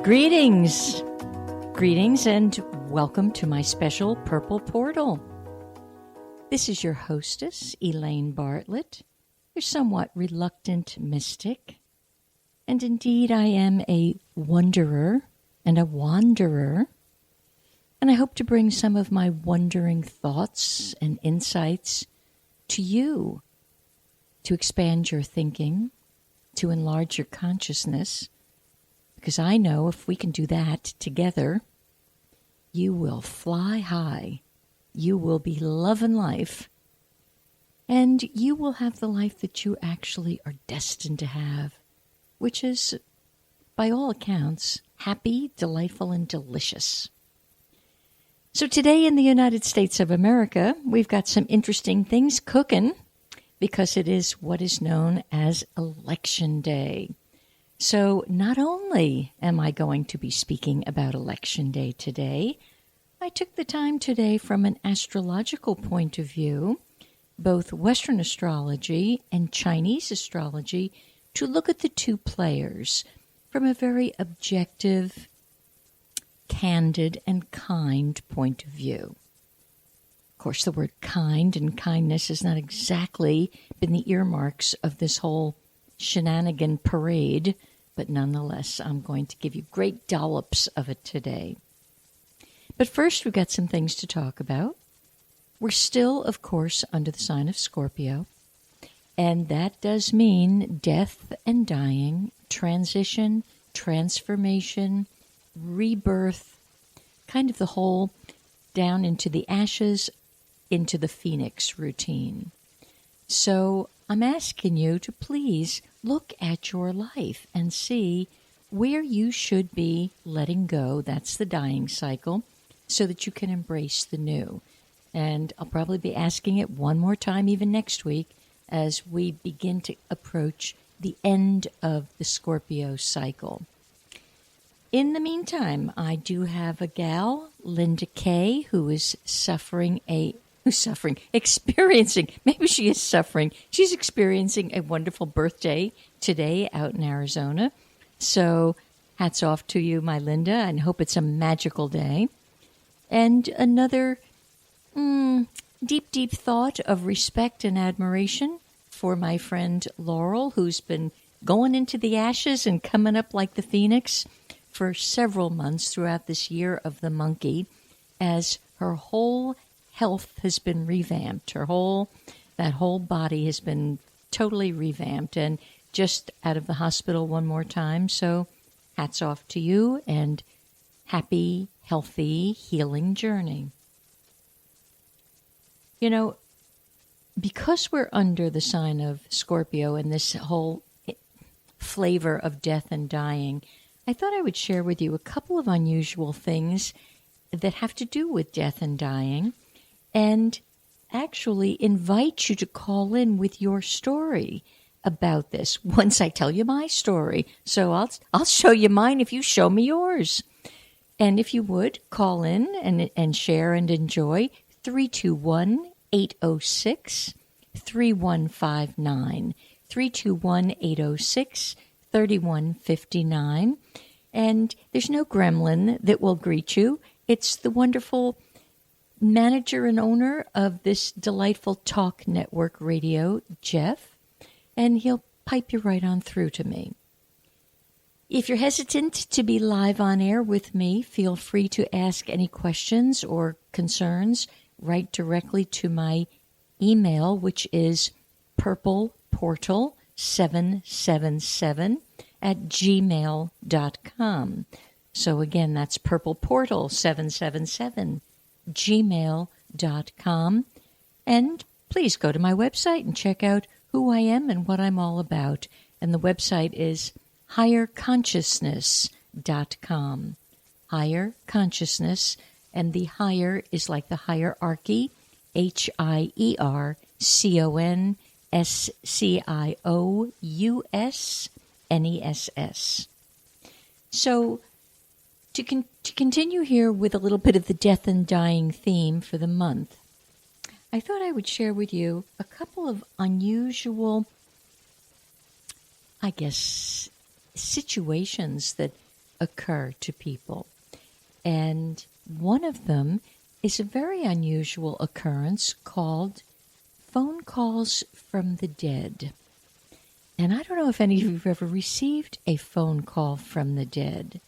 Greetings, and welcome to my special Purple Portal. This is your hostess, Elaine Bartlett, your somewhat reluctant mystic. And indeed, I am a wonderer and a wanderer. And I hope to bring some of my wondering thoughts and insights to you, to expand your thinking, to enlarge your consciousness, because I know if we can do that together, you will fly high, you will be loving life, and you will have the life that you actually are destined to have, which is, by all accounts, happy, delightful, and delicious. So today in the United States of America, we've got some interesting things cooking because it is what is known as Election Day. So not only am I going to be speaking about Election Day today, I took the time today from an astrological point of view, both Western astrology and Chinese astrology, to look at the two players from a very objective, candid, and kind point of view. Of course, the word kind and kindness has not exactly been the earmarks of this whole shenanigan parade, but nonetheless, I'm going to give you great dollops of it today. But first, we've got some things to talk about. We're still, of course, under the sign of Scorpio, and that does mean death and dying, transition, transformation, rebirth, kind of the whole down into the ashes, into the phoenix routine. So I'm asking you to please look at your life and see where you should be letting go. That's the dying cycle, so that you can embrace the new. And I'll probably be asking it one more time even next week as we begin to approach the end of the Scorpio cycle. In the meantime, I do have a gal, Linda Kay, who is experiencing, maybe she is suffering. She's experiencing a wonderful birthday today out in Arizona. So hats off to you, my Linda, and hope it's a magical day. And another deep, deep thought of respect and admiration for my friend Laurel, who's been going into the ashes and coming up like the phoenix for several months throughout this year of the monkey, as her whole health has been revamped. That whole body has been totally revamped, and just out of the hospital one more time. So hats off to you and happy, healthy, healing journey. You know, because we're under the sign of Scorpio and this whole flavor of death and dying, I thought I would share with you a couple of unusual things that have to do with death and dying, and actually invite you to call in with your story about this once I tell you my story. So I'll show you mine if you show me yours. And if you would, call in and share and enjoy 321-806-3159. 321-806-3159. And there's no gremlin that will greet you. It's the wonderful manager and owner of this delightful talk network radio, Jeff, and he'll pipe you right on through to me. If you're hesitant to be live on air with me, feel free to ask any questions or concerns right directly to my email, which is purpleportal777@gmail.com. So again, that's purpleportal777@gmail.com. And please go to my website and check out who I am and what I'm all about. And the website is higherconsciousness.com. Higher Consciousness, and the higher is like the hierarchy, HIERCONSCIOUSNESS. So to continue here with a little bit of the death and dying theme for the month, I thought I would share with you a couple of unusual, I guess, situations that occur to people. And one of them is a very unusual occurrence called phone calls from the dead. And I don't know if any of you have ever received a phone call from the dead.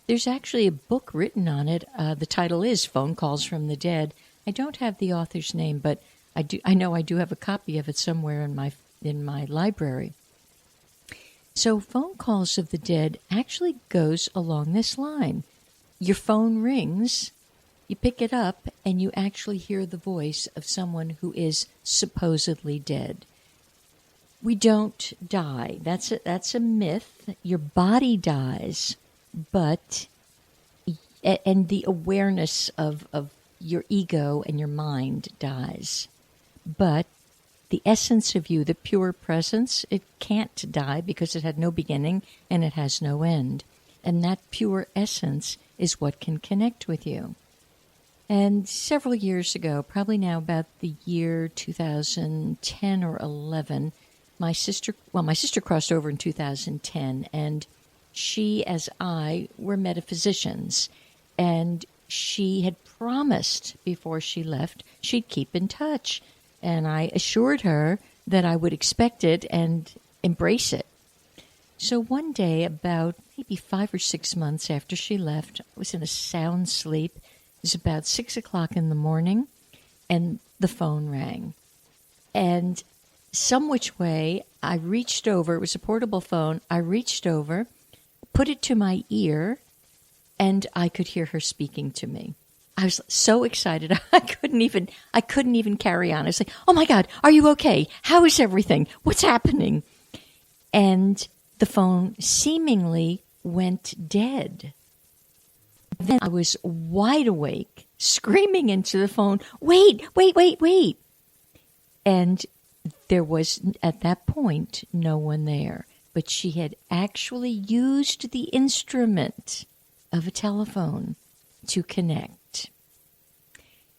There's actually a book written on it. The title is Phone Calls from the Dead. I don't have the author's name, but I know I do have a copy of it somewhere in my library. So phone calls of the dead actually goes along this line. Your phone rings, you pick it up, and you actually hear the voice of someone who is supposedly dead. We don't die. That's a myth. Your body dies, but and the awareness of your ego and your mind dies. But the essence of you, the pure presence, it can't die because it had no beginning and it has no end. And that pure essence is what can connect with you. And several years ago, probably now about the year 2010 or 11, my sister crossed over in 2010, and she, as I, were metaphysicians. And she had promised before she left she'd keep in touch. And I assured her that I would expect it and embrace it. So one day, about maybe 5 or 6 months after she left, I was in a sound sleep. It was about 6 o'clock in the morning, and the phone rang. And some which way, I reached over. It was a portable phone. I reached over, put it to my ear, and I could hear her speaking to me. I was so excited. I couldn't even carry on. I was like, oh my God, are you okay? How is everything? What's happening? And the phone seemingly went dead. Then I was wide awake, screaming into the phone, wait. And there was, at that point, no one there. But she had actually used the instrument of a telephone to connect.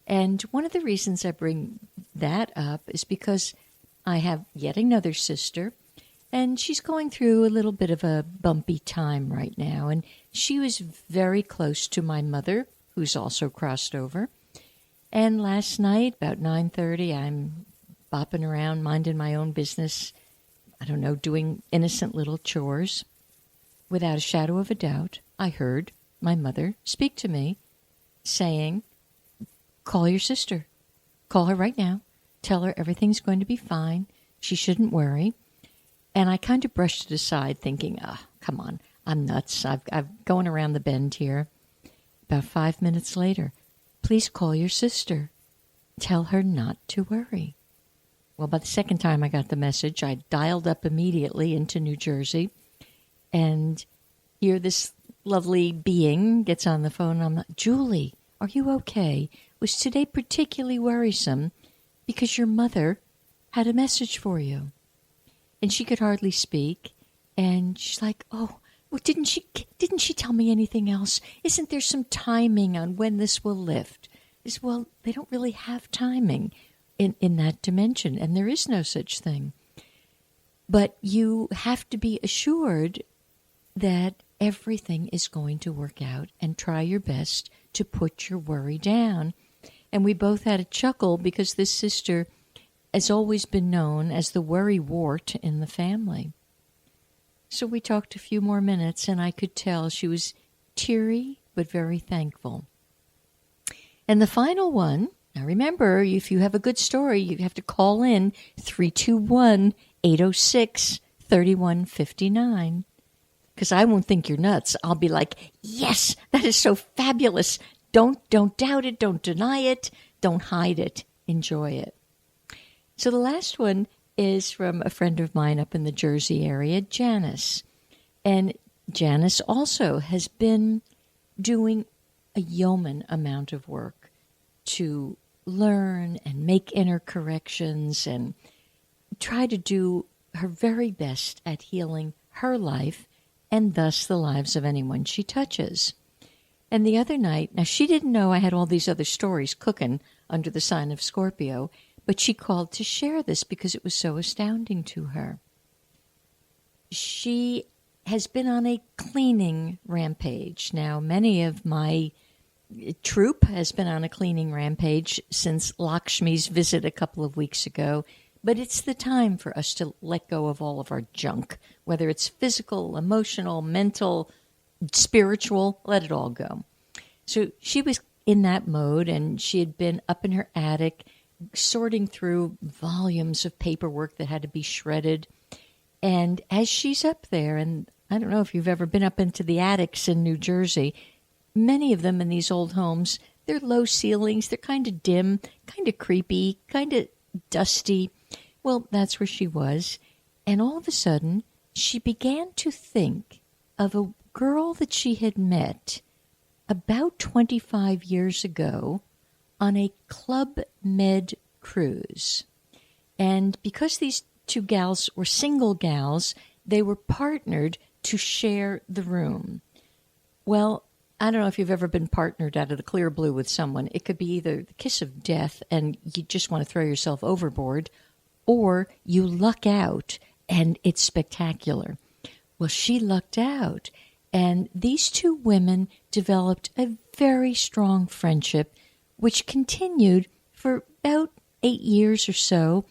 And one of the reasons I bring that up is because I have yet another sister, and she's going through a little bit of a bumpy time right now. And she was very close to my mother, who's also crossed over. And last night, about 9:30, I'm bopping around, minding my own business, I don't know, doing innocent little chores. Without a shadow of a doubt, I heard my mother speak to me, saying, call your sister. Call her right now. Tell her everything's going to be fine. She shouldn't worry. And I kind of brushed it aside, thinking, come on, I'm nuts. I'm going around the bend here. About 5 minutes later, please call your sister. Tell her not to worry. Well, by the second time I got the message, I dialed up immediately into New Jersey, and here this lovely being gets on the phone. I'm like, Julie, are you okay? Was today particularly worrisome because your mother had a message for you? And she could hardly speak. And she's like, oh, well, didn't she tell me anything else? Isn't there some timing on when this will lift? Well, they don't really have timing in that dimension, and there is no such thing. But you have to be assured that everything is going to work out, and try your best to put your worry down. And we both had a chuckle because this sister has always been known as the worry wart in the family. So we talked a few more minutes, and I could tell she was teary but very thankful. And the final one, now remember, if you have a good story, you have to call in 321-806-3159. Because I won't think you're nuts. I'll be like, yes, that is so fabulous. Don't doubt it. Don't deny it. Don't hide it. Enjoy it. So the last one is from a friend of mine up in the Jersey area, Janice. And Janice also has been doing a yeoman amount of work to learn and make inner corrections and try to do her very best at healing her life and thus the lives of anyone she touches. And the other night, now she didn't know I had all these other stories cooking under the sign of Scorpio, but she called to share this because it was so astounding to her. She has been on a cleaning rampage. Now, many of my troop has been on a cleaning rampage since Lakshmi's visit a couple of weeks ago, but it's the time for us to let go of all of our junk, whether it's physical, emotional, mental, spiritual, let it all go. So she was in that mode, and she had been up in her attic sorting through volumes of paperwork that had to be shredded. And as she's up there, and I don't know if you've ever been up into the attics in New Jersey, many of them in these old homes, they're low ceilings, they're kind of dim, kind of creepy, kind of dusty. Well, that's where she was. And all of a sudden, she began to think of a girl that she had met about 25 years ago on a Club Med cruise. And because these two gals were single gals, they were partnered to share the room. Well, I don't know if you've ever been partnered out of the clear blue with someone. It could be either the kiss of death and you just want to throw yourself overboard, or you luck out and it's spectacular. Well, she lucked out, and these two women developed a very strong friendship, which continued for about 8 years or so.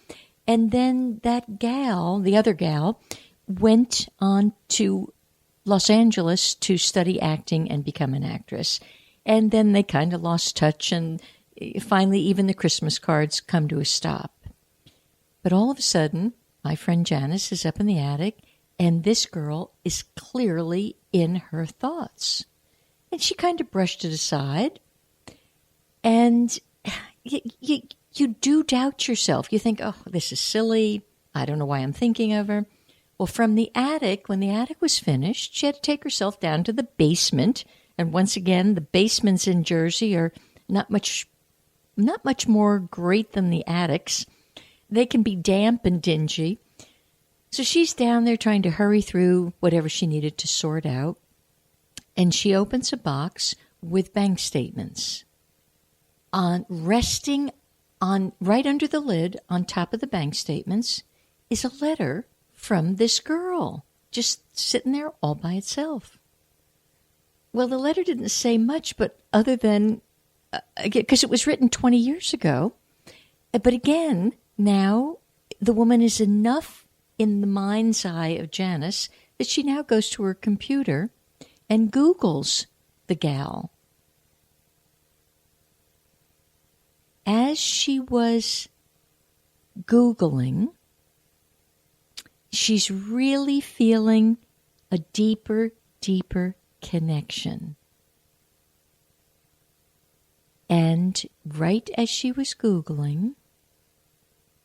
And then that gal, the other gal, went on to Los Angeles to study acting and become an actress. And then they kind of lost touch, and finally even the Christmas cards come to a stop. But all of a sudden, my friend Janice is up in the attic, and this girl is clearly in her thoughts. And she kind of brushed it aside. And you do doubt yourself. You think, oh, this is silly. I don't know why I'm thinking of her. Well, from the attic, when the attic was finished, she had to take herself down to the basement. And once again, the basements in Jersey are not much more great than the attics. They can be damp and dingy. So she's down there trying to hurry through whatever she needed to sort out. And she opens a box with bank statements. Resting on right under the lid, on top of the bank statements, is a letter from this girl, just sitting there all by itself. Well, the letter didn't say much, but other than, because it was written 20 years ago. But again, now the woman is enough in the mind's eye of Janice that she now goes to her computer and Googles the gal. As she was Googling, she's really feeling a deeper connection. And right as she was Googling,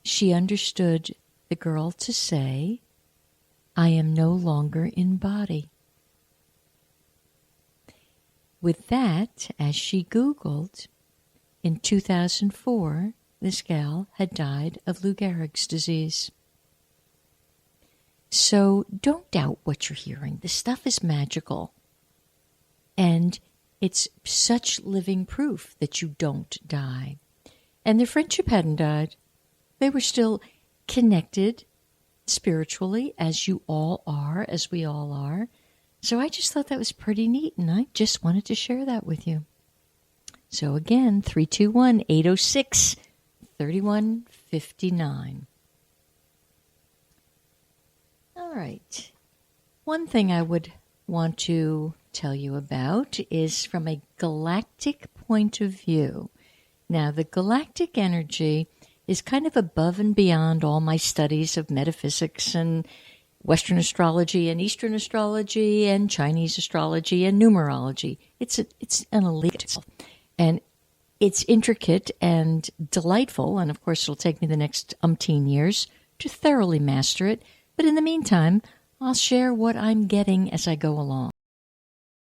she understood the girl to say, I am no longer in body. With that, as she Googled, in 2004, this gal had died of Lou Gehrig's disease. So don't doubt what you're hearing. This stuff is magical. And it's such living proof that you don't die. And their friendship hadn't died. They were still connected spiritually, as you all are, as we all are. So I just thought that was pretty neat, and I just wanted to share that with you. So again, 321-806-3159. All right. One thing I would want to tell you about is from a galactic point of view. Now, the galactic energy is kind of above and beyond all my studies of metaphysics and Western astrology and Eastern astrology and Chinese astrology and numerology. It's an elite, and it's intricate and delightful, and of course it'll take me the next umpteen years to thoroughly master it. But in the meantime, I'll share what I'm getting as I go along.